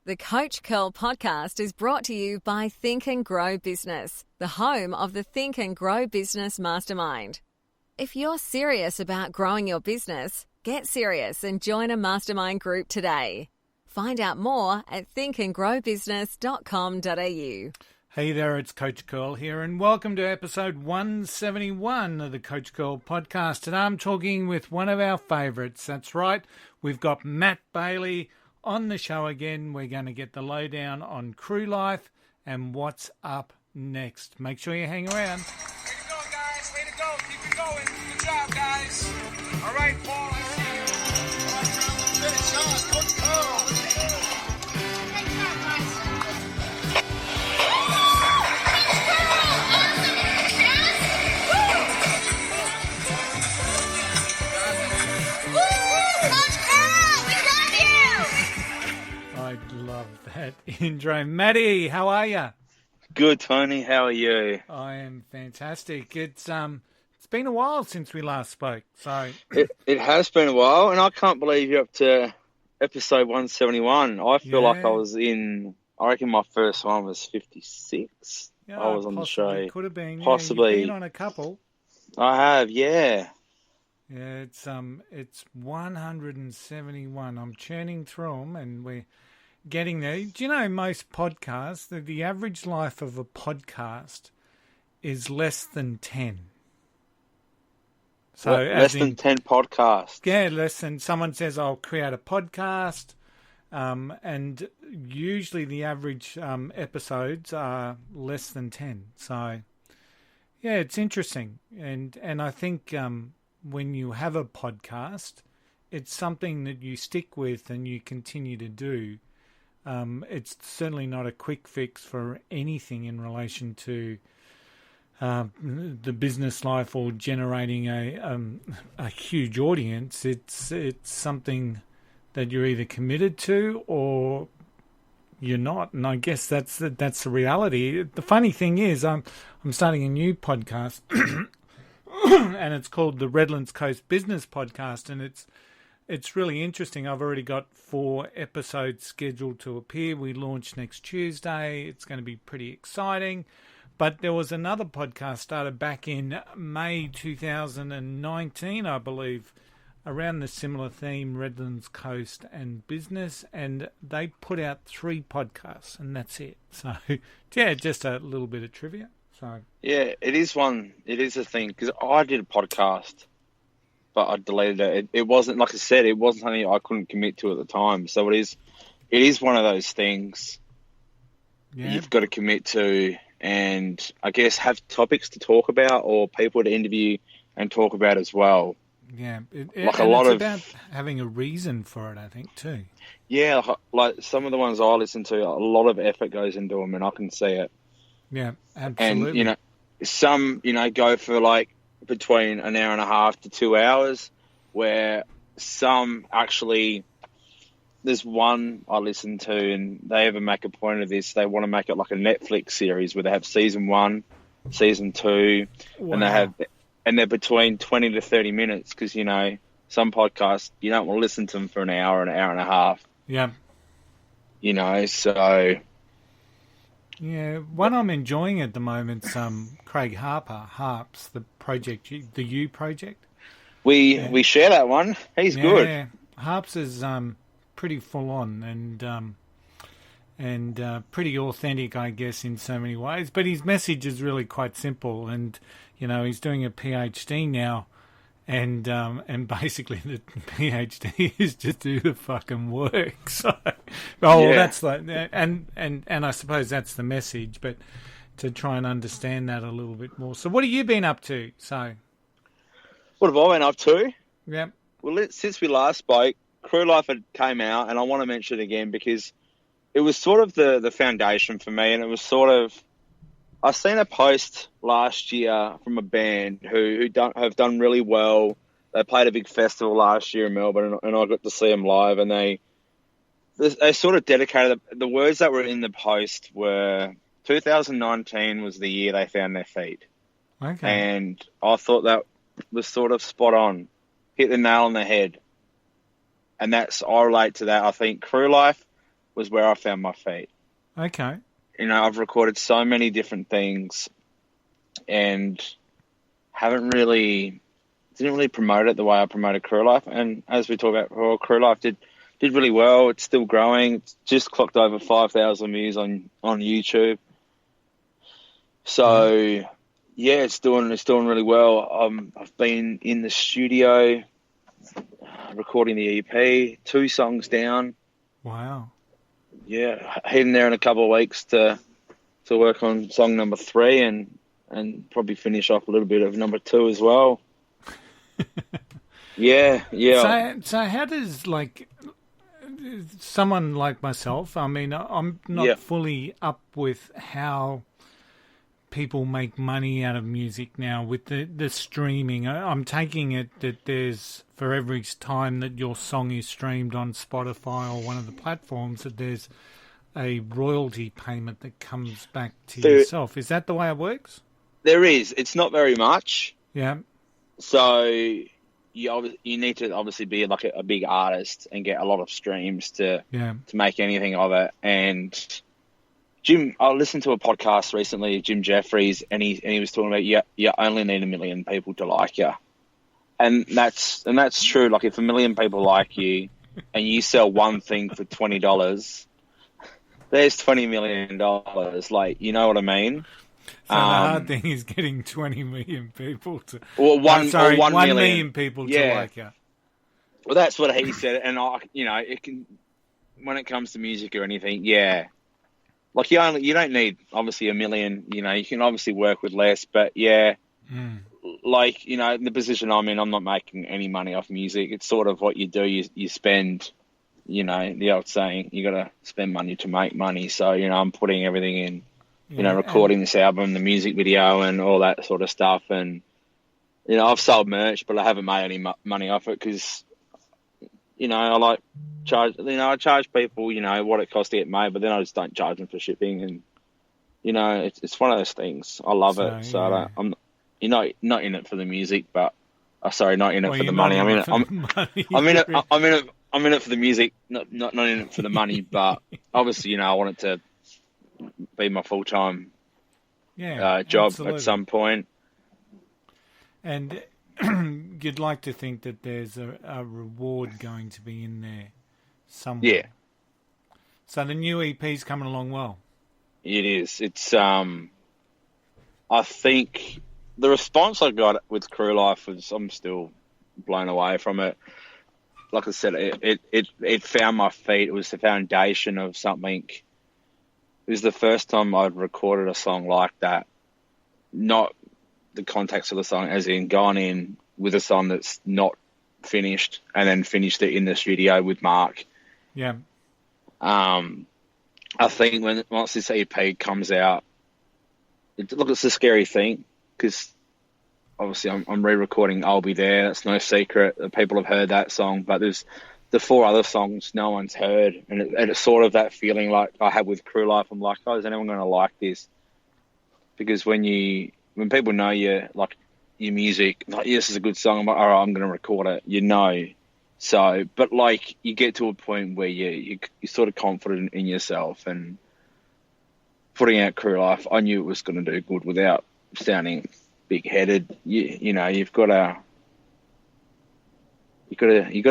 The Coach Curl podcast is brought to you by Think and Grow Business, the home of the Think and Grow Business Mastermind. If you're serious about growing your business, get serious and join a mastermind group today. Find out more at thinkandgrowbusiness.com.au. Hey there, it's Coach Curl here, and welcome to episode 171 of the Coach Curl podcast. Today I'm talking with one of our favourites. That's right, we've got Matt Bailey on the show again. We're going to get the lowdown on crew life and what's up next. Make sure you hang around. Way to go, guys. Way to go. Keep it going. Good job, guys. All right, Paul, I see you. All right, John, finish on. Coach Curl. Great job, guys. I love that intro. Maddie, how are you? Good, Tony. How are you? I am fantastic. It's been a while since we last spoke. So It has been a while, and I can't believe you're up to episode 171. I feel like I was I reckon my first one was 56. yeah, I was on the show. Could have been. Possibly. Yeah, you've been on a couple. I have, yeah. Yeah, it's 171. I'm churning through them, and we're getting there. Do you know most podcasts, the average life of a podcast is less than 10? So Less than 10 podcasts. Yeah, less than. Someone says, I'll create a podcast, and usually the average episodes are less than 10. So, yeah, it's interesting. And I think when you have a podcast, it's something that you stick with and you continue to do. It's certainly not a quick fix for anything in relation to the business life or generating a huge audience. It's something that you're either committed to or you're not, and I guess that's the reality. The funny thing is, I'm starting a new podcast, and it's called the Redlands Coast Business Podcast, and it's really interesting. I've already got 4 episodes scheduled to appear. We launch next Tuesday. It's going to be pretty exciting. But there was another podcast started back in May 2019, I believe, around the similar theme, Redlands Coast and Business, and they put out 3 podcasts, and that's it. So, yeah, just a little bit of trivia. So Yeah, it is a thing, because I did a podcast, but I deleted it. It wasn't, like I said, it wasn't something I couldn't commit to at the time. So it is one of those things you've got to commit to, and I guess have topics to talk about or people to interview and talk about as well. Yeah, like a lot of about having a reason for it, I think, too. Yeah, like some of the ones I listen to, a lot of effort goes into them, and I can see it. Yeah, absolutely. And some go for like between an hour and a half to 2 hours, where some actually, there's one I listen to and they ever make a point of this. They want to make it like a Netflix series where they have season 1, season 2, Wow. and they're between 20 to 30 minutes, because some podcasts you don't want to listen to them for an hour and a half. Yeah. So Yeah, one I'm enjoying at the moment's Craig Harps, the U project. we share that one. He's good. Yeah, Harps is pretty full on and pretty authentic, I guess, in so many ways. But his message is really quite simple, and he's doing a PhD now, and basically the PhD is just do the fucking work. So, that's like, and I suppose that's the message, but to try and understand that a little bit more. So, what have you been up to? So, What have I been up to? yeah, Well, since we last spoke, Crew Life had came out, and I want to mention it again because it was sort of the foundation for me, and it was sort of, I seen a post last year from a band who have done really well. They played a big festival last year in Melbourne, and I got to see them live, and they sort of dedicated, the words that were in the post were 2019 was the year they found their feet. okay, And I thought that was sort of spot on, hit the nail on the head. And I relate to that. I think Crew Life was where I found my feet. Okay. You know, I've recorded so many different things and didn't really promote it the way I promoted Crew Life. And as we talked about before, Crew Life did really well. It's still growing. It's just clocked over 5,000 views on YouTube. So yeah, it's doing really well. I've been in the studio recording the EP, 2 songs down. Wow. Yeah, heading there in a couple of weeks to work on song number 3 and probably finish off a little bit of number 2 as well. Yeah. So how does, like, someone like myself, I mean, I'm not fully up with how people make money out of music now with the streaming. I'm taking it that there's, for every time that your song is streamed on Spotify or one of the platforms, that there's a royalty payment that comes back to yourself. Is that the way it works? There is. It's not very much. Yeah. So you need to obviously be like a big artist and get a lot of streams to make anything of it. And Jim, I listened to a podcast recently, Jim Jeffries, and he was talking about you only need 1 million people to like you, and that's true. Like, if 1 million people like you, and you sell one thing for $20, there's $20 million. Like, you know what I mean? So the hard thing is getting 20 million people to... Well, 1 million people to like you. Well, that's what he said. And, it can... When it comes to music or anything, like, you don't need, obviously, 1 million. You know, you can obviously work with less. But, like, in the position I'm in, I'm not making any money off music. It's sort of what you do. You spend, the old saying, you got to spend money to make money. So, I'm putting everything in. Recording this album, the music video and all that sort of stuff. And, I've sold merch, but I haven't made any money off it because, I charge people, what it costs to get made, but then I just don't charge them for shipping. And, it's one of those things. I love it. So I'm not in it for the music, but, not in it for the money. I'm in it for the music, not in it for the money, but obviously, I want it to be my full-time job absolutely. At some point. And you'd like to think that there's a reward going to be in there somewhere. Yeah. So the new EP's coming along well. It is. It's I think the response I got with Crew Life was, I'm still blown away from it. Like I said, it found my feet. It was the foundation of something. It was the first time I'd recorded a song like that. Not the context of the song, as in gone in with a song that's not finished and then finished it in the studio with Mark. Yeah. I think once this EP comes out, it's a scary thing because obviously I'm re-recording I'll Be There. That's no secret. People have heard that song, but there's the 4 other songs no one's heard, and it's sort of that feeling like I had with Crew Life. I'm like, is anyone going to like this? Because when people know you, like, your music, like, this is a good song, I'm like, all right, I'm going to record it, So, but, like, you get to a point where you're sort of confident in yourself, and putting out Crew Life, I knew it was going to do good without sounding big-headed. You've got to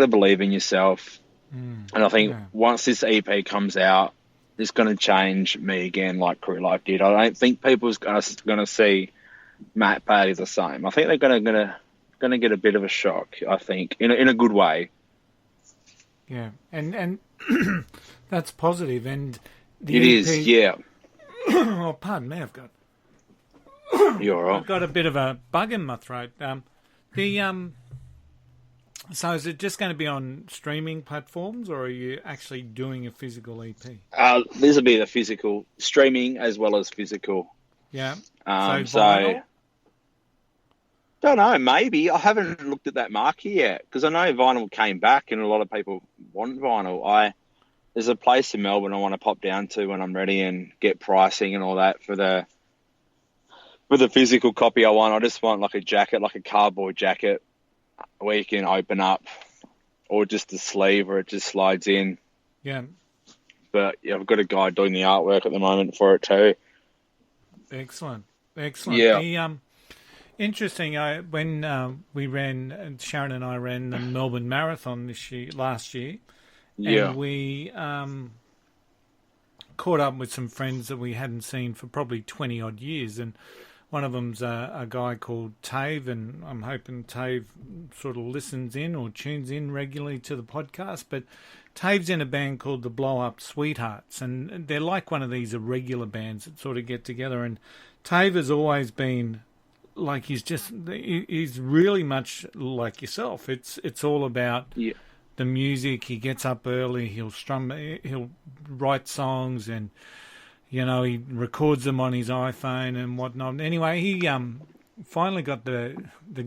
believe in yourself. And I think once this EP comes out, it's going to change me again like Crew Life did. I don't think people's going to see Matt Patty the same. I think they're going to get a bit of a shock, I think, in a good way. Yeah, and that's positive. And it is, yeah. Oh, pardon me, You're all right. I've got a bit of a bug in my throat. So is it just going to be on streaming platforms, or are you actually doing a physical EP? This will be the physical, streaming as well as physical. Yeah. So don't know, maybe. I haven't looked at that market yet because I know vinyl came back and a lot of people want vinyl. There's a place in Melbourne I want to pop down to when I'm ready and get pricing and all that for the physical copy I want. I just want like a jacket, like a cardboard jacket where you can open up, or just the sleeve where it just slides in. Yeah. But yeah, I've got a guy doing the artwork at the moment for it too. Excellent. Yeah. The, interesting. When we ran, Sharon and I ran the Melbourne Marathon last year, Yeah. and we caught up with some friends that we hadn't seen for probably 20 odd years, and one of them's a guy called Tave, and I'm hoping Tave sort of listens in or tunes in regularly to the podcast. But Tave's in a band called the Blow Up Sweethearts, and they're like one of these irregular bands that sort of get together. And Tave has always been like he's really much like yourself. It's all about the music. He gets up early. He'll write songs, and he records them on his iPhone and whatnot. Anyway, he finally got the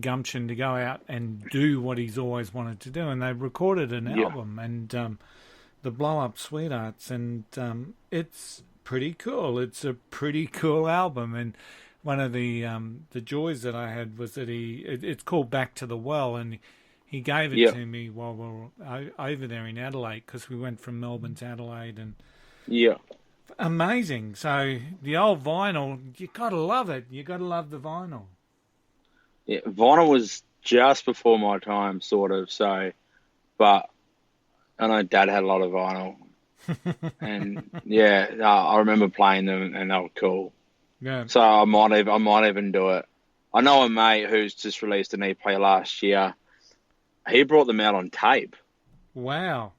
gumption to go out and do what he's always wanted to do, and they recorded an album, and the Blow Up Sweethearts, and it's pretty cool. It's a pretty cool album, and one of the joys that I had was that it's called Back to the Well, and he gave it to me while we were over there in Adelaide, because we went from Melbourne to Adelaide, and amazing. So the old vinyl, you gotta love it. You gotta love the vinyl. Yeah, vinyl was just before my time, sort of. So, but I know Dad had a lot of vinyl, and I remember playing them, and they were cool. Yeah. So I might even do it. I know a mate who's just released an EP last year. He brought them out on tape. Wow.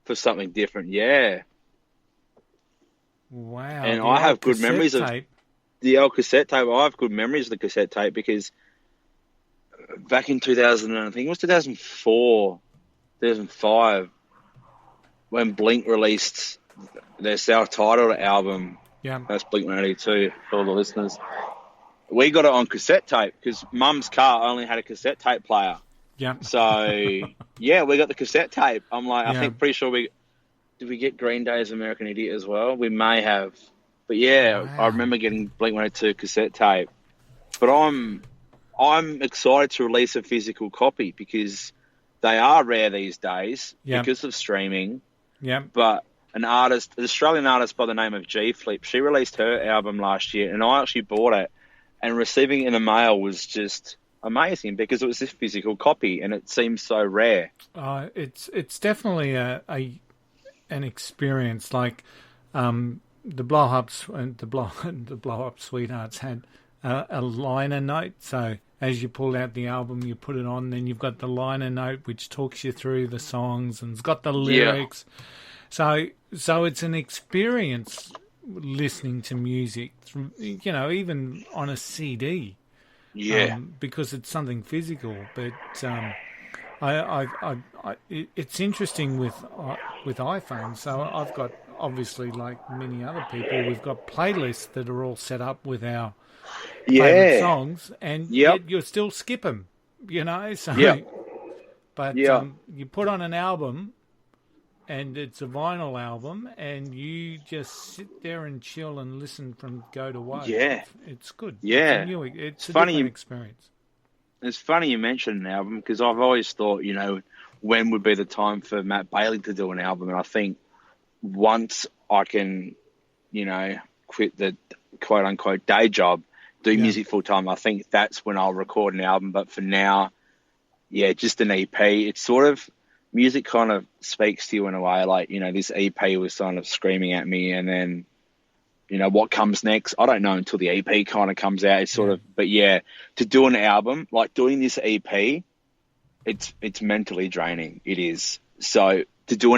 For something different, yeah. Wow. And I have good memories of the old cassette tape. I have good memories of the cassette tape because back in 2000, I think it was 2004, 2005, when Blink released their self-titled album. Yeah. That's Blink-182 for all the listeners. We got it on cassette tape because Mum's car only had a cassette tape player. Yeah. So, yeah, we got the cassette tape. I'm like, I think pretty sure did we get Green Day's American Idiot as well? We may have. But yeah, I remember getting Blink-182 cassette tape. But I'm excited to release a physical copy because they are rare these days because of streaming. Yeah. But an Australian artist by the name of G Flip, she released her album last year, and I actually bought it, and receiving it in the mail was just amazing because it was this physical copy, and it seems so rare. It's definitely an experience. Like the Blow Ups and the Blow Up Sweethearts had a liner note. So as you pull out the album, you put it on, then you've got the liner note which talks you through the songs and it's got the lyrics. So it's an experience listening to music, even on a CD. Yeah, because it's something physical. But it's interesting with iPhones. So I've got, obviously, like many other people, we've got playlists that are all set up with our favorite songs, and yet you'll still skip them. So. But you put on an album, and it's a vinyl album, and you just sit there and chill and listen from go to wave. Yeah. It's good. Yeah. It's a different experience. It's funny you mentioned an album, because I've always thought, when would be the time for Matt Bailey to do an album? And I think once I can, quit the quote-unquote day job, do music full-time, I think that's when I'll record an album. But for now, just an EP. It's sort of... music kind of speaks to you in a way, like, this EP was kind of screaming at me, and then, what comes next, I don't know until the EP kind of comes out. It's sort of, but to do an album, like doing this EP, it's mentally draining. It is. So to do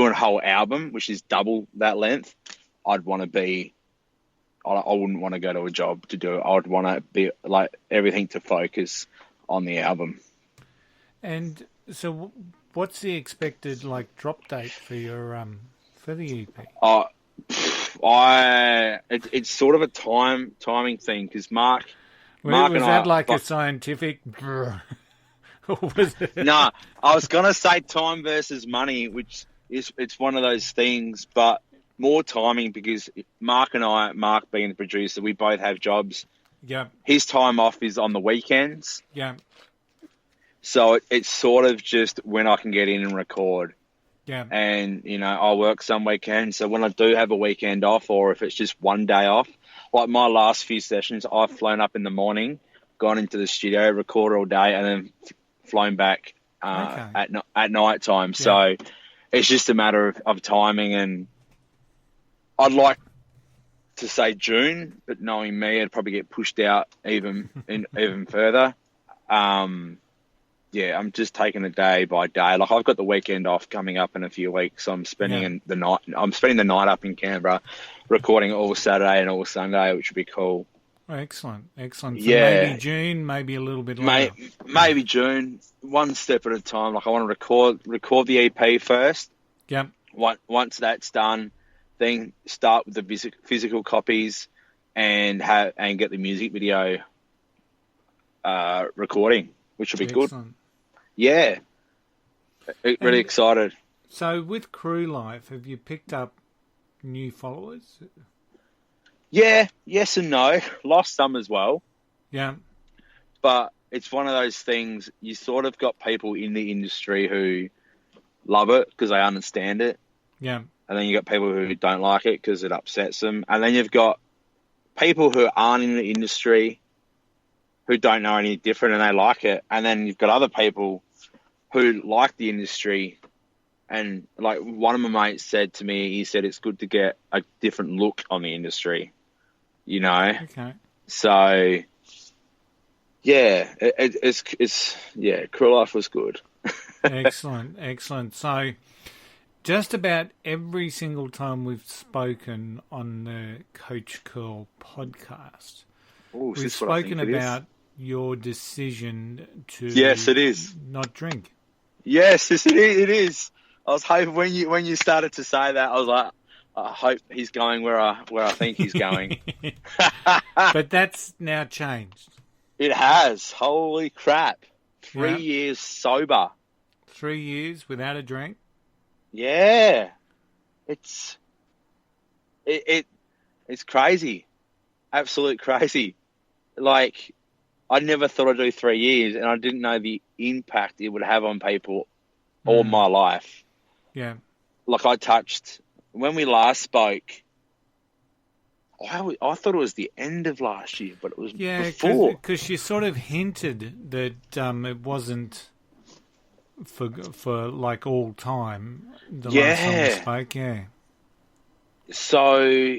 a whole album, which is double that length, I wouldn't want to go to a job to do it. I would want to be like everything to focus on the album. And so what's the expected drop date for your for the EP? It's sort of a timing thing, because Mark was that a scientific? Was it? No, I was gonna say time versus money, which it's one of those things, but more timing, because Mark being the producer, we both have jobs. Yeah. His time off is on the weekends. Yeah. So it's sort of just when I can get in and record. Yeah. And, I work some weekends. So when I do have a weekend off, or if it's just one day off, like my last few sessions, I've flown up in the morning, gone into the studio, recorded all day, and then flown back Okay. at night time. So it's just a matter of timing. And I'd like to say June, but knowing me, it'd probably get pushed out even further. I'm just taking it day by day. Like I've got the weekend off coming up in a few weeks. So I'm spending the night. I'm spending the night up in Canberra, recording all Saturday and all Sunday, which would be cool. Excellent. So Yeah. maybe June, maybe a little bit later. Maybe June, one step at a time. Like I want to record the EP first. Yep. Once that's done, then start with the physical copies and get the music video recording, which will be good. Yeah, really excited. So with Crew Life, have you picked up new followers? Yeah, yes and no. Lost some as well. Yeah. But it's one of those things, you sort of got people in the industry who love it because they understand it. Yeah. And then you got people who don't like it because it upsets them. And then you've got people who aren't in the industry who don't know any different and they like it. And then you've got other people who like the industry. And like one of my mates said to me, he said it's good to get a different look on the industry, Okay. So yeah, Crew Life was good. Excellent. So just about every single time we've spoken on the Coach Curl podcast, we've spoken about your decision to Yes, it is. Not drink. Yes, it is. I was hoping when you started to say that, I was like, I hope he's going where I think he's going. But that's now changed. It has. Holy crap. 3 years sober. 3 years without a drink? Yeah. It's crazy. Absolute crazy. Like, I never thought I'd do 3 years, and I didn't know the impact it would have on people all my life. Yeah. Like, when we last spoke, I thought it was the end of last year, but it was before. Because you sort of hinted that it wasn't for like all time. The last time we spoke, yeah. So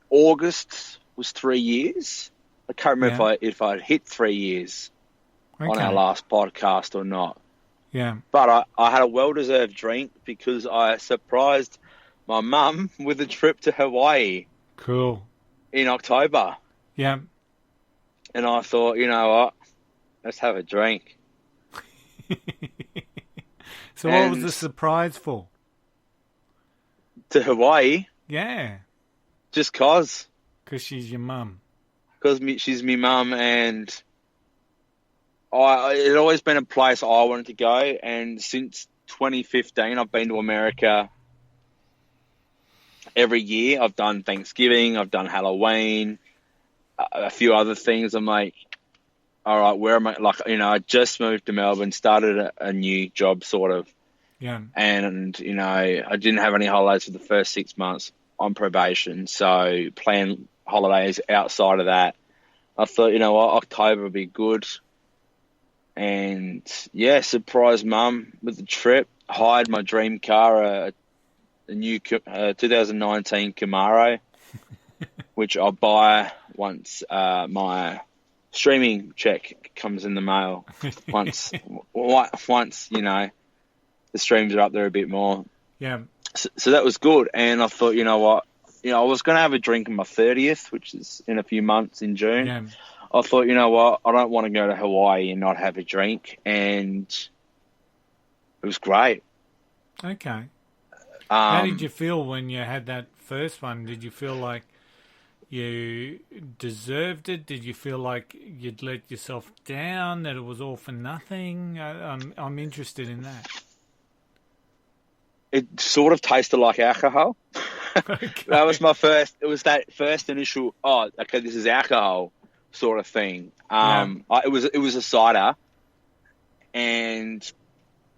August was 3 years. I can't remember if I'd hit 3 years on our last podcast or not. Yeah. But I had a well-deserved drink because I surprised my mum with a trip to Hawaii. Cool. In October. Yeah. And I thought, you know what? Let's have a drink. So what was the surprise for? To Hawaii? Yeah. Just 'cause. Because she's your mum. Because she's my mum, and it had always been a place I wanted to go. And since 2015, I've been to America every year. I've done Thanksgiving, I've done Halloween, a few other things. I'm like, all right, where am I? Like, I just moved to Melbourne, started a new job, sort of. Yeah. And, I didn't have any holidays for the first 6 months on probation. So plan holidays outside of that. I thought, you know what, October would be good. And, surprised mum with the trip. Hired my dream car, a new 2019 Camaro, which I'll buy once my streaming check comes in the mail. Once the streams are up there a bit more. Yeah. So that was good. And I thought, you know what? I was going to have a drink on my 30th, which is in a few months in June. Yeah. I thought, you know what? I don't want to go to Hawaii and not have a drink. And it was great. Okay. How did you feel when you had that first one? Did you feel like you deserved it? Did you feel like you'd let yourself down, that it was all for nothing? I'm interested in that. It sort of tasted like alcohol. Okay. That was it was that first initial, okay, this is alcohol sort of thing. It was a cider, and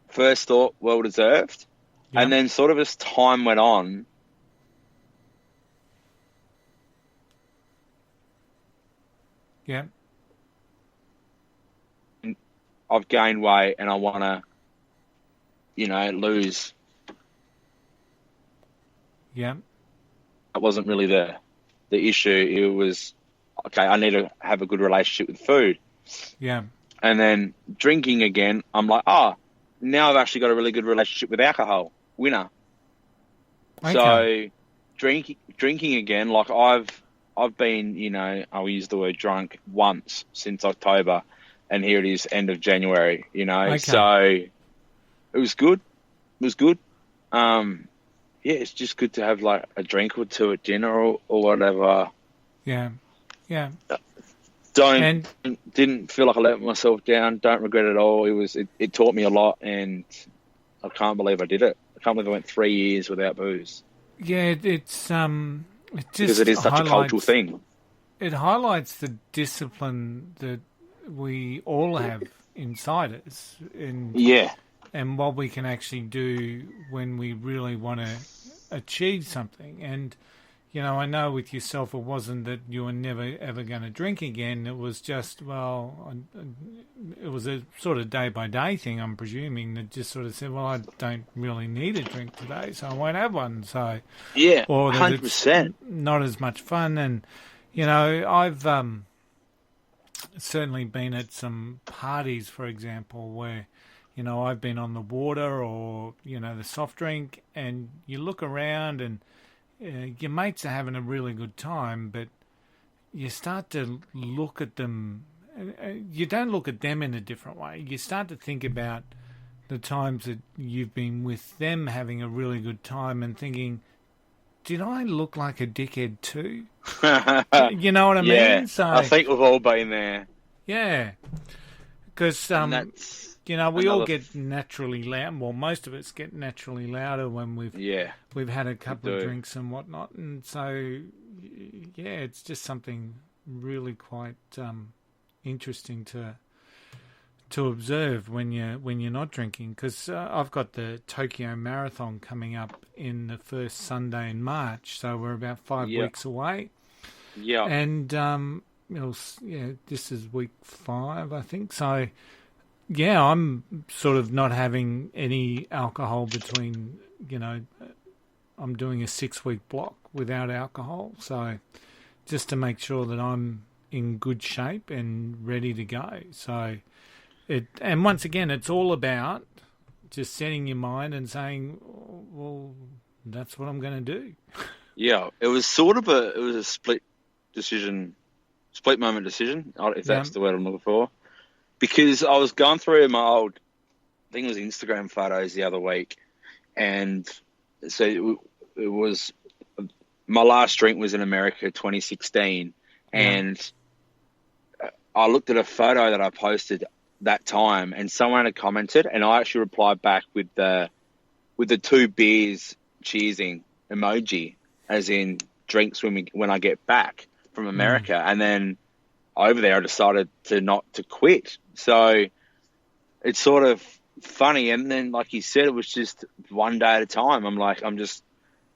first thought, well deserved. Yep. And then sort of as time went on, Yeah. I've gained weight and I want to, lose. Yeah. It wasn't really the issue. It was, okay, I need to have a good relationship with food. Yeah. And then drinking again, I'm like, now I've actually got a really good relationship with alcohol. Winner. Okay. So drinking again, like I've been, I'll use the word drunk once since October, and here it is, end of January, Okay. So it was good. It was good. Yeah, it's just good to have like a drink or two at dinner or whatever. Yeah. Yeah. Didn't feel like I let myself down. Don't regret it at all. It taught me a lot, and I can't believe I did it. I can't believe I went 3 years without booze. Yeah, it just Because it is such a cultural thing. It highlights the discipline that we all have inside us, and what we can actually do when we really want to achieve something. And I know with yourself, it wasn't that you were never ever going to drink again. It was just, it was a sort of day by day thing. I'm presuming that just sort of said, well, I don't really need a drink today, so I won't have one. So yeah, or that 100%. it's not as much fun. And I've certainly been at some parties, for example, where I've been on the water or the soft drink, and you look around and your mates are having a really good time, but you start to look at them. You don't look at them in a different way. You start to think about the times that you've been with them having a really good time and thinking, did I look like a dickhead too? You know what I mean? So I think we've all been there. Yeah. Because, we all get naturally loud. Well, most of us get naturally louder when we've had a couple of drinks and whatnot. And so, yeah, it's just something really quite interesting to observe when you're not drinking. Because I've got the Tokyo Marathon coming up in the first Sunday in March, so we're about 5 weeks away. Yeah, and this is week 5, I think. So, yeah, I'm sort of not having any alcohol between. I'm doing a 6-week block without alcohol, so just to make sure that I'm in good shape and ready to go. So, and once again, it's all about just setting your mind and saying, well, that's what I'm going to do. Yeah, it was sort of a split moment decision, if that's the word I'm looking for. Because I was going through my old, I think it was Instagram photos the other week, and so it was, my last drink was in America 2016, and I looked at a photo that I posted that time, and someone had commented, and I actually replied back with the 2 beers cheersing emoji, as in drinks when I get back from America. And then over there I decided to quit. So it's sort of funny. And then, like you said, it was just one day at a time. I'm like,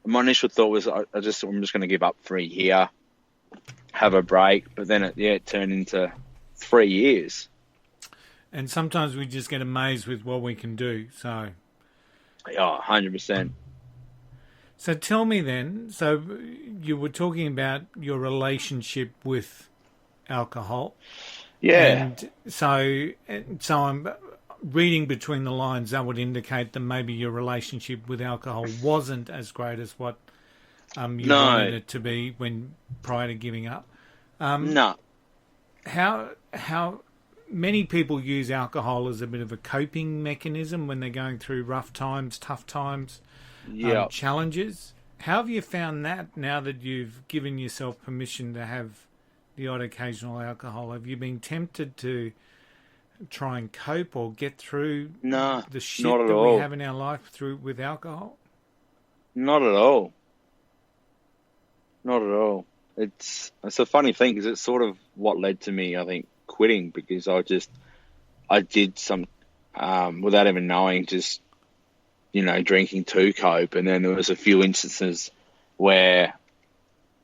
my initial thought was I'm just going to give up for a year, have a break. But then it turned into 3 years. And sometimes we just get amazed with what we can do. So, 100%. So tell me then, so you were talking about your relationship with alcohol. Yeah. And so I'm reading between the lines, that would indicate that maybe your relationship with alcohol wasn't as great as what you wanted it to be prior to giving up. No. How many people use alcohol as a bit of a coping mechanism when they're going through rough times, tough times, challenges. How have you found that now that you've given yourself permission to have the odd occasional alcohol? Have you been tempted to try and cope or get through the shit that we have in our life with alcohol? Not at all. Not at all. It's a funny thing because it's sort of what led to me, I think, quitting, because I did some, without even knowing, just drinking to cope. And then there was a few instances where,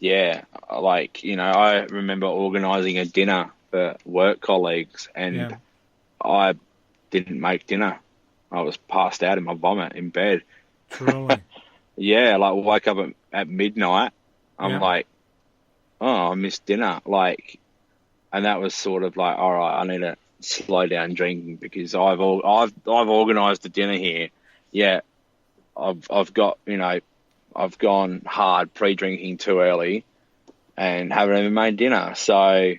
I remember organising a dinner for work colleagues, and I didn't make dinner. I was passed out in my vomit in bed. Truly. Yeah, like woke up at midnight. I'm like, oh, I missed dinner. Like, and that was sort of like, all right, I need to slow down drinking because I've organised the dinner here. Yeah, I've got I've gone hard pre-drinking too early, and haven't even made dinner. So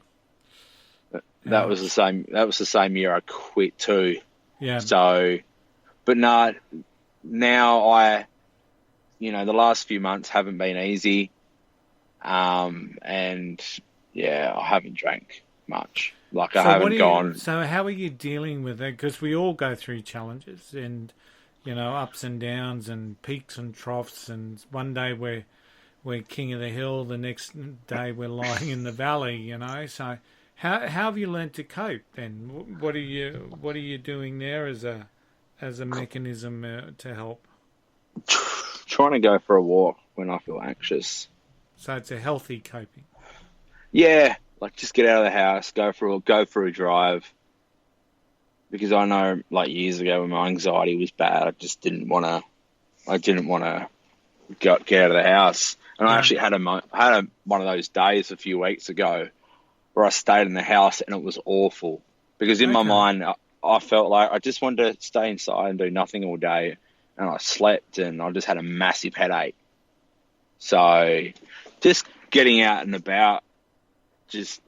that was the same. That was the same year I quit too. Yeah. So, but no, now the last few months haven't been easy. And I haven't drank much. Like I haven't gone. So how are you dealing with it? Because we all go through challenges and, ups and downs and peaks and troughs. And one day we're king of the hill. The next day we're lying in the valley, So how have you learned to cope then? What are you doing there as a mechanism to help? Trying to go for a walk when I feel anxious. So it's a healthy coping. Yeah, like just get out of the house, go for a drive. Because I know, like years ago, when my anxiety was bad, I just didn't want to. I didn't want to get out of the house. And I actually had one of those days a few weeks ago where I stayed in the house and it was awful. Because in my mind, I felt like I just wanted to stay inside and do nothing all day. And I slept and I just had a massive headache. So just getting out and about, just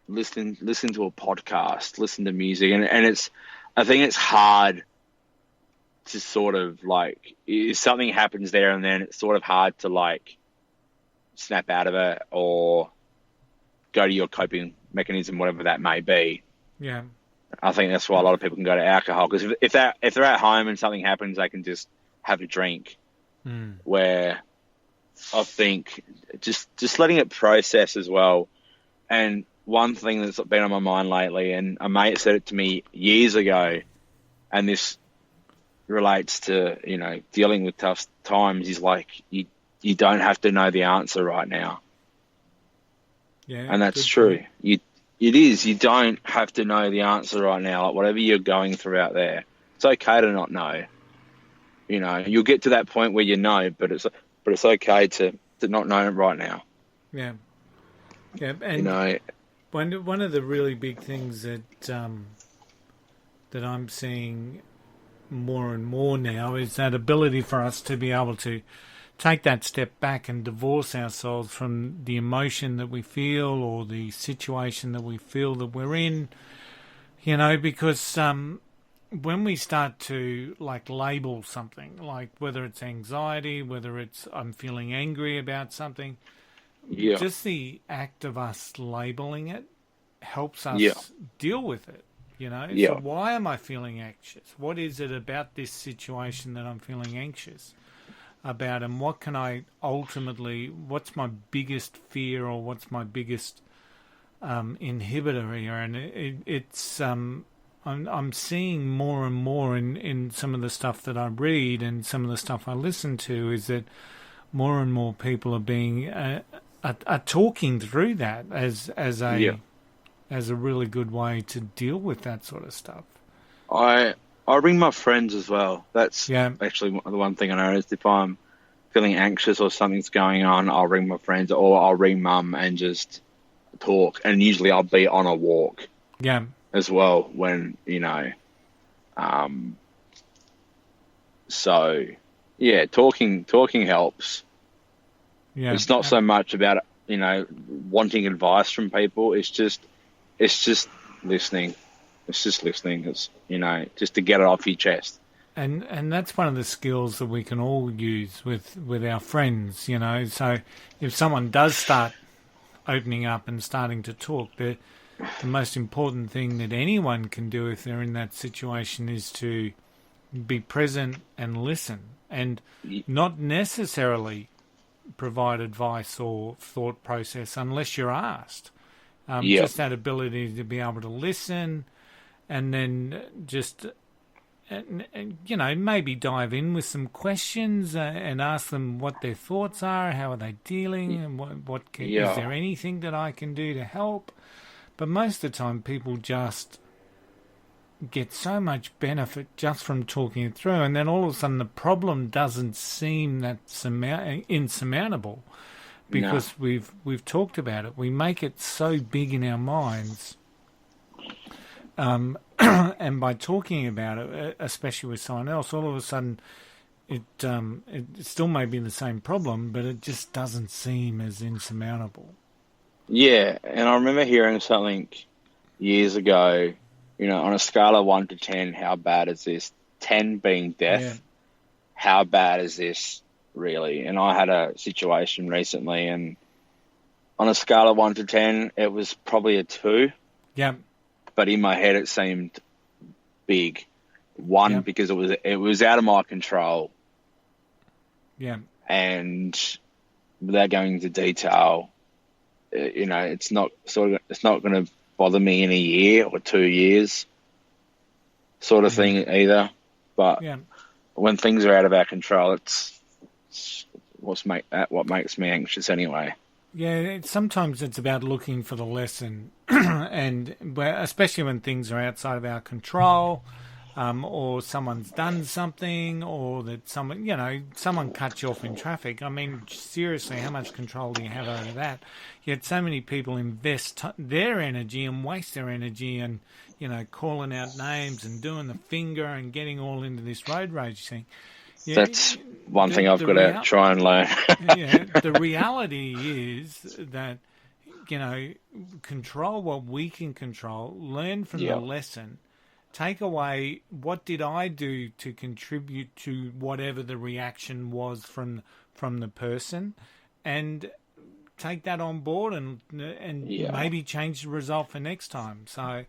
listen to a podcast, listen to music. And I think it's hard to sort of like, if something happens there and then, it's sort of hard to like snap out of it or go to your coping mechanism, whatever that may be. Yeah. I think that's why a lot of people can go to alcohol, because if they're at home and something happens, they can just have a drink. Where I think just letting it process as well. And one thing that's been on my mind lately, and a mate said it to me years ago, and this relates to dealing with tough times, is like you don't have to know the answer right now. Yeah, and that's true. It is. You don't have to know the answer right now. Like whatever you're going through out there, it's okay to not know. You'll get to that point where you know, but it's okay to not know right now. Yeah. Yeah, and one of the really big things that I'm seeing more and more now is that ability for us to be able to take that step back and divorce ourselves from the emotion that we feel or the situation that we feel that we're in, because when we start to like label something, like whether it's anxiety, whether it's I'm feeling angry about something, just the act of us labeling it helps us deal with it. So why am I feeling anxious? What is it about this situation that I'm feeling anxious about, and what can I ultimately, what's my biggest fear or what's my biggest inhibitor here? And it's I'm seeing more and more in some of the stuff that I read and some of the stuff I listen to, is that more and more people are being are talking through that as a really good way to deal with that sort of stuff. I ring my friends as well. That's actually the one thing I noticed. If I'm feeling anxious or something's going on, I'll ring my friends or I'll ring mum and just talk. And usually I'll be on a walk as well when, so, yeah, talking helps. Yeah. It's not so much about, wanting advice from people. It's just listening. It's just listening. It's, just to get it off your chest. And that's one of the skills that we can all use with our friends, So if someone does start opening up and starting to talk, the most important thing that anyone can do if they're in that situation is to be present and listen, and not necessarily provide advice or thought process unless you're asked. Just that ability to be able to listen and then just and maybe dive in with some questions and ask them what their thoughts are, how are they dealing, and is there anything that I can do to help? But most of the time, people just get so much benefit just from talking it through, and then all of a sudden the problem doesn't seem that insurmountable because we've talked about it. We make it so big in our minds. And by talking about it, especially with someone else, all of a sudden it still may be the same problem, but it just doesn't seem as insurmountable. Yeah, and I remember hearing something years ago, on a scale of 1 to 10, how bad is this? 10 being death. Yeah. How bad is this really? And I had a situation recently, and on a scale of 1 to 10, it was probably a 2. Yeah. But in my head, it seemed big. 1, because it was out of my control. Yeah. And without going into detail, it's not going to bother me in a year or 2 years, sort of thing either. But when things are out of our control, it's what makes me anxious anyway. Yeah, sometimes it's about looking for the lesson, and especially when things are outside of our control, or someone's done something, or that someone cuts you off in traffic. I mean, seriously, how much control do you have over that? Yet so many people invest their energy and waste their energy and, calling out names and doing the finger and getting all into this road rage thing. Yeah, that's one thing I've got to try and learn. The reality is that, control what we can control, learn from the lesson, take away what did I do to contribute to whatever the reaction was from the person, and take that on board and maybe change the result for next time. So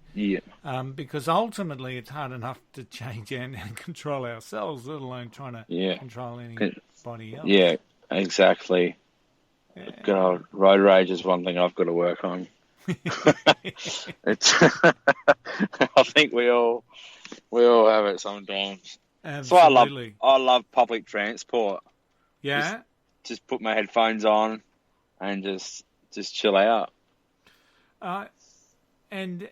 because ultimately it's hard enough to change and control ourselves, let alone trying to control anybody else. Yeah, exactly. Yeah. Good old road rage is one thing I've got to work on. It's I think we all have it sometimes. Absolutely. So I love public transport. Yeah. Just put my headphones on and just chill out. And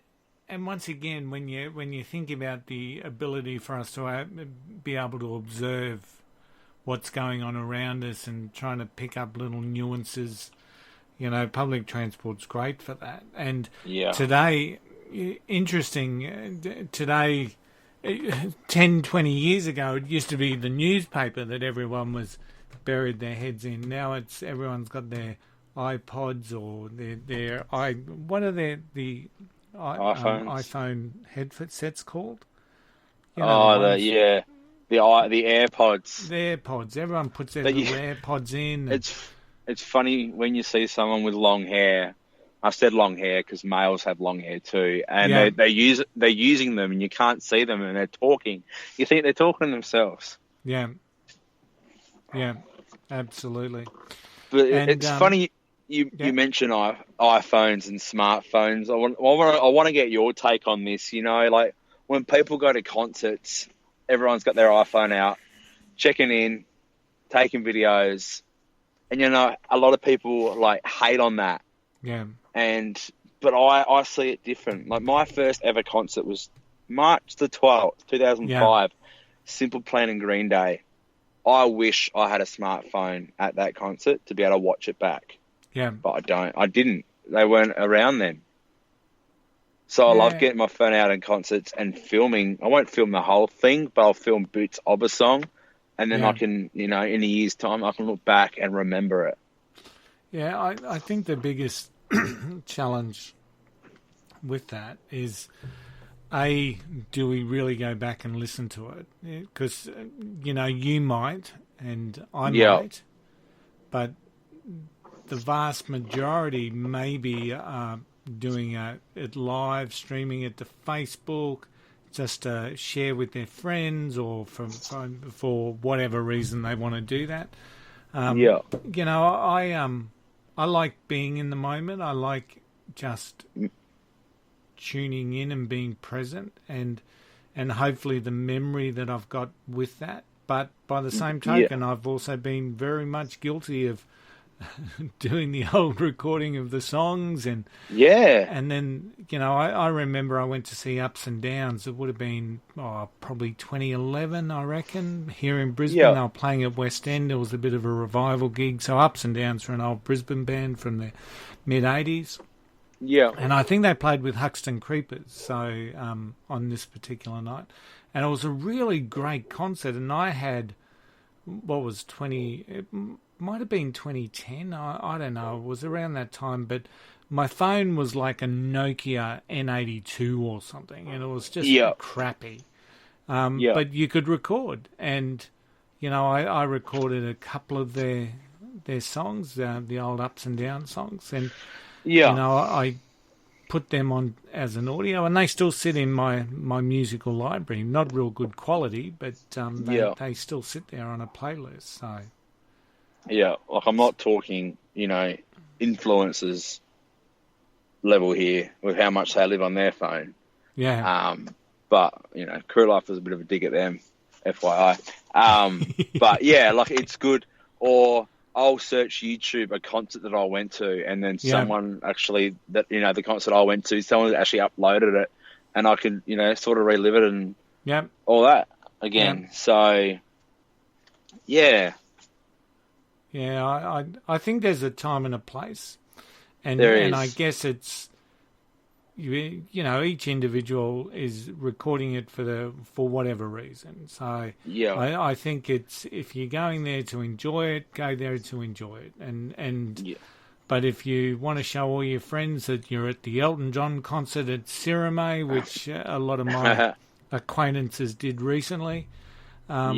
once again, when you think about the ability for us to be able to observe what's going on around us and trying to pick up little nuances, public transport's great for that. And today, 10, 20 years ago, it used to be the newspaper that everyone was buried their heads in. Now everyone's got their iPods or their iPhone headsets called. The AirPods. The AirPods. Everyone puts their little AirPods in. It's funny when you see someone with long hair. I said long hair because males have long hair too, and they're using them, and you can't see them, and they're talking. You think they're talking to themselves. Yeah, absolutely. But it's funny you mention iPhones and smartphones. I want to get your take on this. Like when people go to concerts, everyone's got their iPhone out, checking in, taking videos, and a lot of people hate on that. Yeah. But I see it different. Like my first ever concert was March the 12th, 2005, Simple Plan and Green Day. I wish I had a smartphone at that concert to be able to watch it back. Yeah. But I didn't. They weren't around then. So I love getting my phone out in concerts and filming. I won't film the whole thing, but I'll film bits of a song. And then I can, in a year's time, I can look back and remember it. Yeah, I think the biggest challenge with that is, do we really go back and listen to it? Because, you might and I might, but the vast majority maybe are doing it live, streaming it to Facebook, just to share with their friends or for whatever reason they want to do that. I like being in the moment. I like just tuning in and being present, and and hopefully the memory that I've got with that. But by the same token, I've also been very much guilty of doing the old recording of the songs, and then I remember I went to see Ups and Downs. It would have been probably 2011, I reckon, here in Brisbane. They were playing at West End. There was a bit of a revival gig. So Ups and Downs were an old Brisbane band from the mid 80s. Yeah. And I think they played with Huxton Creepers, so on this particular night. And it was a really great concert. And I had, it might have been 2010. I don't know. It was around that time. But my phone was like a Nokia N82 or something. And it was just crappy. But you could record. And, I recorded a couple of their songs, the old Ups and Downs songs. And, I put them on as an audio, and they still sit in my musical library. Not real good quality, but they still sit there on a playlist. So, like I'm not talking, influencers level here with how much they live on their phone. Yeah. But Crew Life was a bit of a dig at them, FYI. But like it's good. Or I'll search YouTube a concert that I went to, and then someone actually the concert I went to, someone actually uploaded it, and I can sort of relive it and all that again. So I think there's a time and a place, and I guess it's each individual is recording it for whatever reason. So I think it's, if you're going there to enjoy it, go there to enjoy it, and but if you want to show all your friends that you're at the Elton John concert at Cirame, which a lot of my acquaintances did recently, so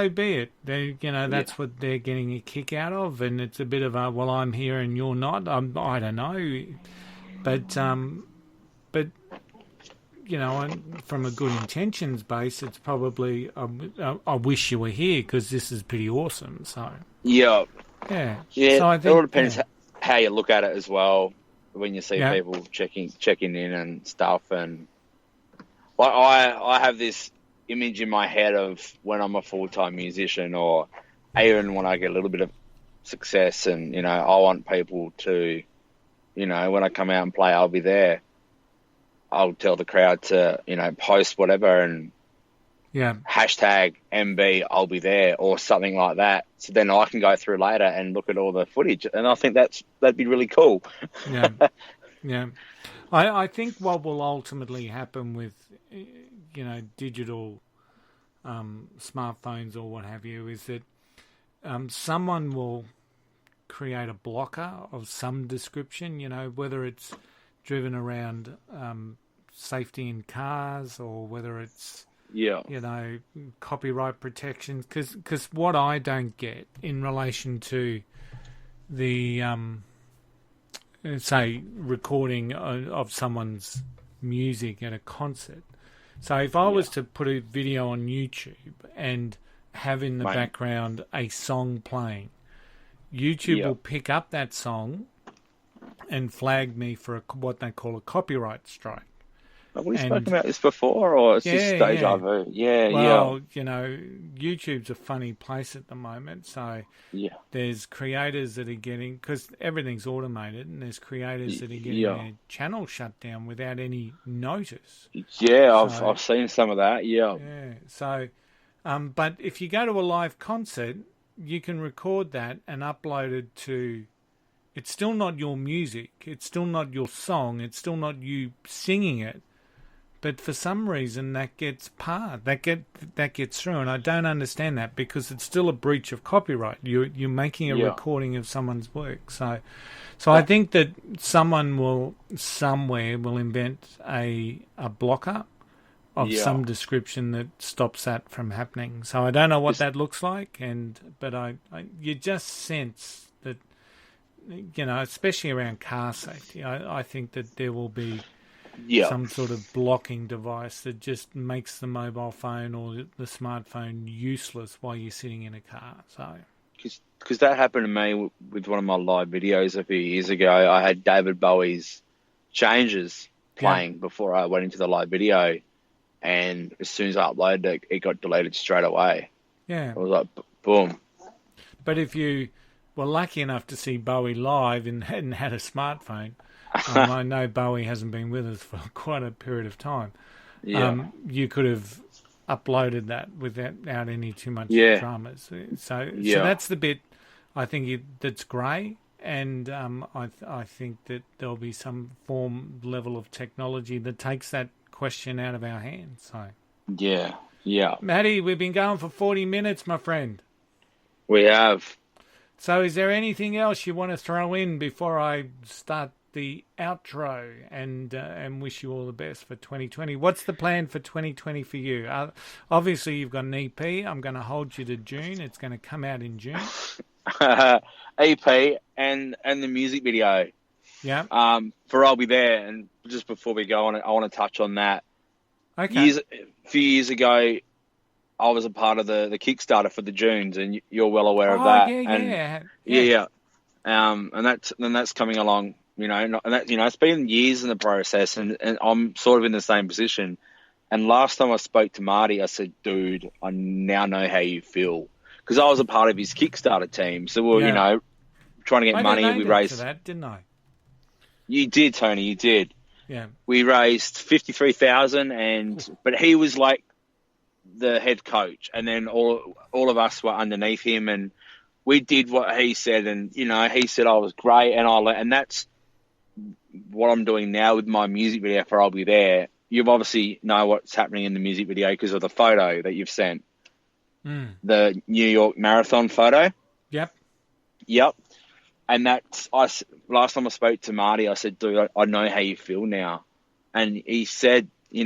be it. They, that's what they're getting a kick out of, and it's a bit of a, well, I'm here and you're not. I don't know, but and from a good intentions base, it's probably I wish you were here because this is pretty awesome. So yeah. So I think, it all depends how you look at it as well. When you see people checking in and stuff, and like I have this image in my head of when I'm a full-time musician, or even when I get a little bit of success, and I want people to, when I come out and play, I'll be there. I'll tell the crowd to, post whatever and hashtag MB, I'll be there, or something like that. So then I can go through later and look at all the footage, and I think that'd be really cool. I think what will ultimately happen with, digital smartphones or what have you, is that someone will create a blocker of some description, whether it's driven around safety in cars, or whether it's copyright protections, because what I don't get in relation to the say recording of someone's music at a concert. So if I was to put a video on YouTube and have in the background a song playing, YouTube will pick up that song and flag me for what they call a copyright strike. Have we spoken about this before, or it's just deja vu? Well, YouTube's a funny place at the moment. So there's creators that are getting, because everything's automated, and there's creators that are getting their channel shut down without any notice. I've seen some of that. So, but if you go to a live concert, you can record that and upload it to. It's still not your music. It's still not your song. It's still not you singing it. But for some reason, that gets that gets through, and I don't understand that, because it's still a breach of copyright. You're making a recording of someone's work. So I think that someone somewhere will invent a blocker of some description that stops that from happening. So I don't know what that looks like, but you just sense that, especially around car safety, I think that there will be some sort of blocking device that just makes the mobile phone or the smartphone useless while you're sitting in a car. So, because that happened to me with one of my live videos a few years ago. I had David Bowie's Changes playing before I went into the live video, and as soon as I uploaded it, it got deleted straight away. Yeah. I was like, boom. But if you were lucky enough to see Bowie live and hadn't had a smartphone, I know Bowie hasn't been with us for quite a period of time. Yeah. You could have uploaded that without any too much dramas. So that's the bit I think that's grey, and I think that there'll be some level of technology that takes that question out of our hands. So yeah. Matty, we've been going for 40 minutes, my friend. We have. So is there anything else you want to throw in before I start the outro and wish you all the best for 2020? What's the plan for 2020 for you? Obviously, you've got an EP. I'm going to hold you to June. It's going to come out in June. EP and the music video. Yeah. For I'll Be There. And just before we go on, I want to touch on that. Okay. A few years ago, I was a part of the Kickstarter for the Dunes, and you're well aware of that. Yeah. And that's coming along, and that, it's been years in the process, and I'm sort of in the same position. And last time I spoke to Marty, I said, dude, I now know how you feel. Because I was a part of his Kickstarter team. So we're, trying to get money. We raised to that, didn't I? You did, Tony, you did. Yeah. We raised $53,000, but he was like the head coach, and then all of us were underneath him, and we did what he said, and he said I was great, and that's what I'm doing now with my music video for I'll Be There. You've obviously know what's happening in the music video because of the photo that you've sent, the New York Marathon photo. Yep. And last time I spoke to Marty, I said, dude, I know how you feel now. And he said, you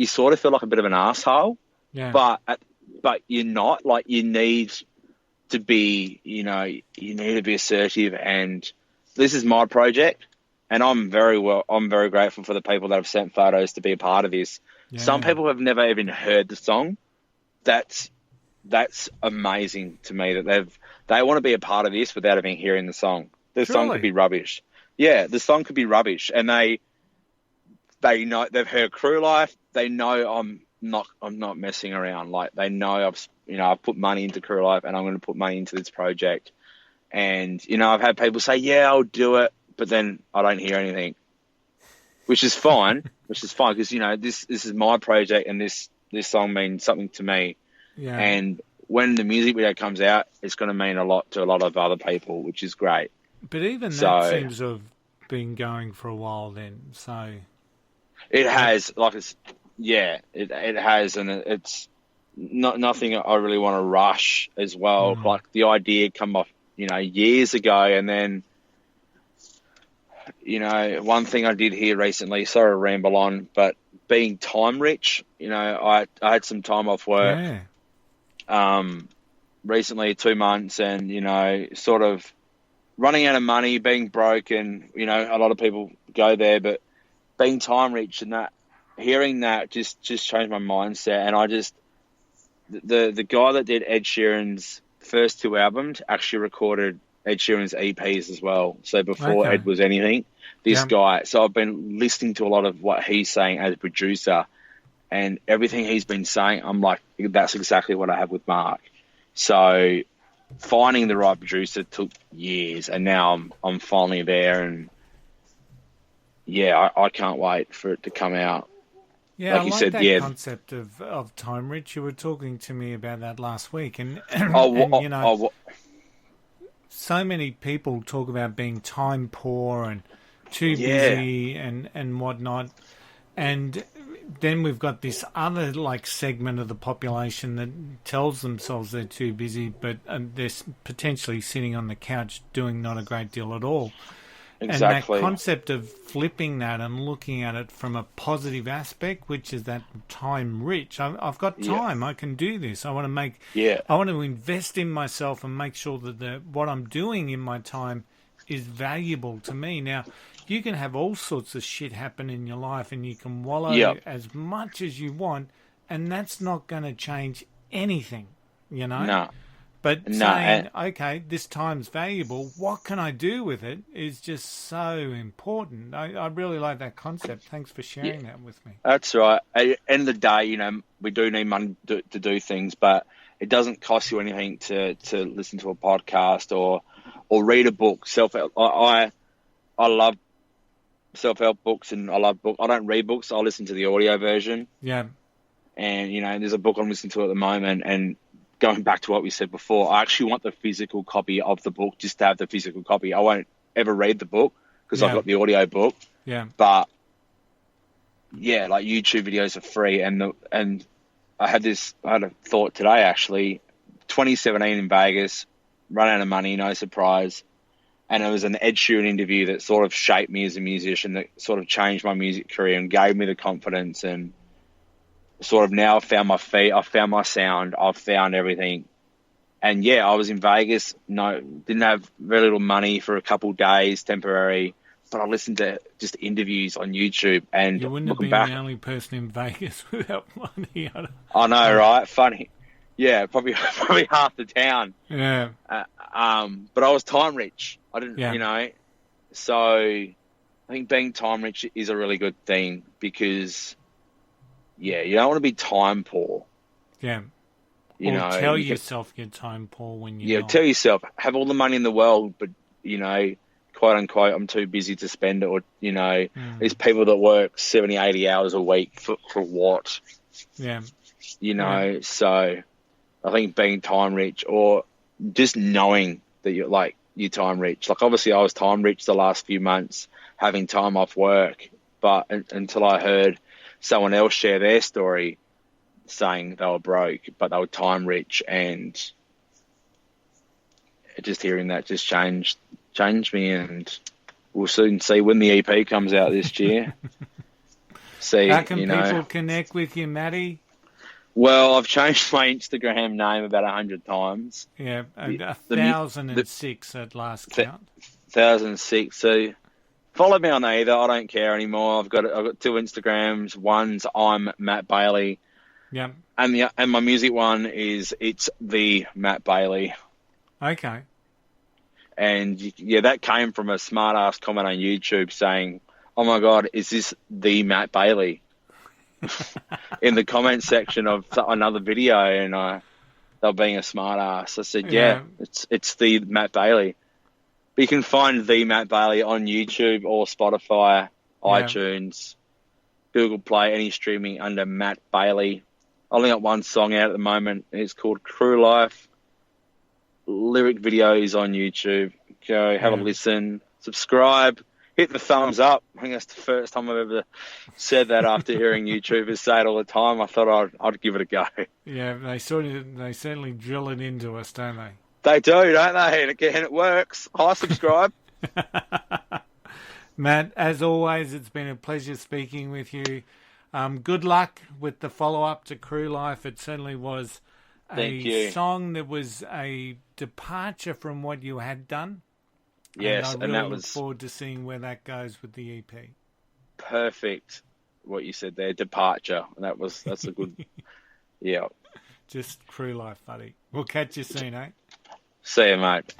sort of feel like a bit of an asshole, but you're not. Like, you need to be, you need to be assertive. And this is my project, and I'm very grateful for the people that have sent photos to be a part of this. Yeah. Some people have never even heard the song. That's amazing to me that they want to be a part of this without even hearing the song. The song could be rubbish. Yeah, the song could be rubbish, and they know, they've heard Crew Life. They know I'm not messing around. Like, they know I've put money into Crew Life, and I'm going to put money into this project. And I've had people say, yeah, I'll do it, but then I don't hear anything, which is fine. Because this is my project, and this song means something to me. Yeah. And when the music video comes out, it's going to mean a lot to a lot of other people, which is great. But even that seems to have been going for a while then. So it has, it has, and it's nothing I really want to rush as well. Like, the idea come off, years ago, and then, one thing I did here recently. Sorry to ramble on, but being time rich, I had some time off work. Yeah. Recently 2 months, and sort of running out of money, being broke, and a lot of people go there, but being time rich and that, hearing that just changed my mindset. And I just, the guy that did Ed Sheeran's first 2 albums actually recorded Ed Sheeran's EPs as well. So before Ed was anything, this guy. So I've been listening to a lot of what he's saying as a producer. And everything he's been saying, I'm like, that's exactly what I have with Mark. So finding the right producer took years, and now I'm finally there, and I can't wait for it to come out. Yeah, like you said, that concept of time rich. You were talking to me about that last week, and so many people talk about being time poor and too busy and whatnot, and then we've got this other segment of the population that tells themselves they're too busy, but they're potentially sitting on the couch doing not a great deal at all. Exactly. And that concept of flipping that and looking at it from a positive aspect, which is that time rich. I've got time. I can do this. I want to invest in myself and make sure that what I'm doing in my time is valuable to me. Now, you can have all sorts of shit happen in your life, and you can wallow as much as you want, and that's not going to change anything, No. But No, saying, okay, this time's valuable, what can I do with it, is just so important. I really like that concept. Thanks for sharing that with me. That's right. At the end of the day, you know, we do need money to do things, but it doesn't cost you anything to listen to a podcast or read a book. I love self-help books, and I love books. I don't read books. I listen to the audio version. Yeah. And, you know, there's a book I'm listening to at the moment, and going back to what we said before, I actually want the physical copy of the book, just to have the physical copy. I won't ever read the book because I've got the audio book. Yeah. But yeah, like YouTube videos are free, and I had a thought today actually. 2017 in Vegas, run out of money, no surprise, and it was an Ed Sheeran interview that sort of shaped me as a musician, that sort of changed my music career and gave me the confidence, and sort of now I've found my feet, I've found my sound, I've found everything. And yeah, I was in Vegas, didn't have very little money for a couple of days, temporary, but I listened to just interviews on YouTube, and you wouldn't have been the only person in Vegas without money. I know, right? Funny. Yeah, probably half the town. Yeah. But I was time rich. I didn't, you know, so I think being time rich is a really good thing, because yeah, you don't want to be time poor. Yeah. You know, tell yourself you're time poor when you're not. Tell yourself, have all the money in the world, but, you know, quote unquote, I'm too busy to spend it. Or, you know, there's people that work 70, 80 hours a week for what? Yeah. You know, so I think being time rich, or just knowing that you're time rich. Like, obviously I was time rich the last few months, having time off work, but until I heard someone else share their story saying they were broke, but they were time rich, and just hearing that just changed me, and we'll soon see when the EP comes out this year. How can people connect with you, Matty? Well, I've changed my Instagram name about 100 times. Yeah, 1,006 at last count. 1,006. So follow me on either. I don't care anymore. I've got 2 Instagrams. One's I'm Matt Bailey. Yeah. And my music one it's the Matt Bailey. Okay. And yeah, that came from a smart ass comment on YouTube saying, "Oh my God, is this the Matt Bailey?" in the comment section of another video, and they were being a smart ass. I said, yeah, it's the Matt Bailey. But you can find the Matt Bailey on YouTube or Spotify, iTunes, Google Play, any streaming under Matt Bailey. I only got one song out at the moment. It's called Crew Life. Lyric videos on YouTube. Go have a listen, subscribe, hit the thumbs up. I think that's the first time I've ever said that after hearing YouTubers say it all the time. I thought I'd give it a go. Yeah, they certainly drill it into us, don't they? They do, don't they? And it works. Hi, subscribe. Matt, as always, it's been a pleasure speaking with you. Good luck with the follow-up to Crew Life. It certainly was a song that was a departure from what you had done. Yes, and I really look forward to seeing where that goes with the EP. Perfect, what you said there, departure. And that's a good, yeah. Just Crew Life, buddy. We'll catch you soon, eh? See you, mate.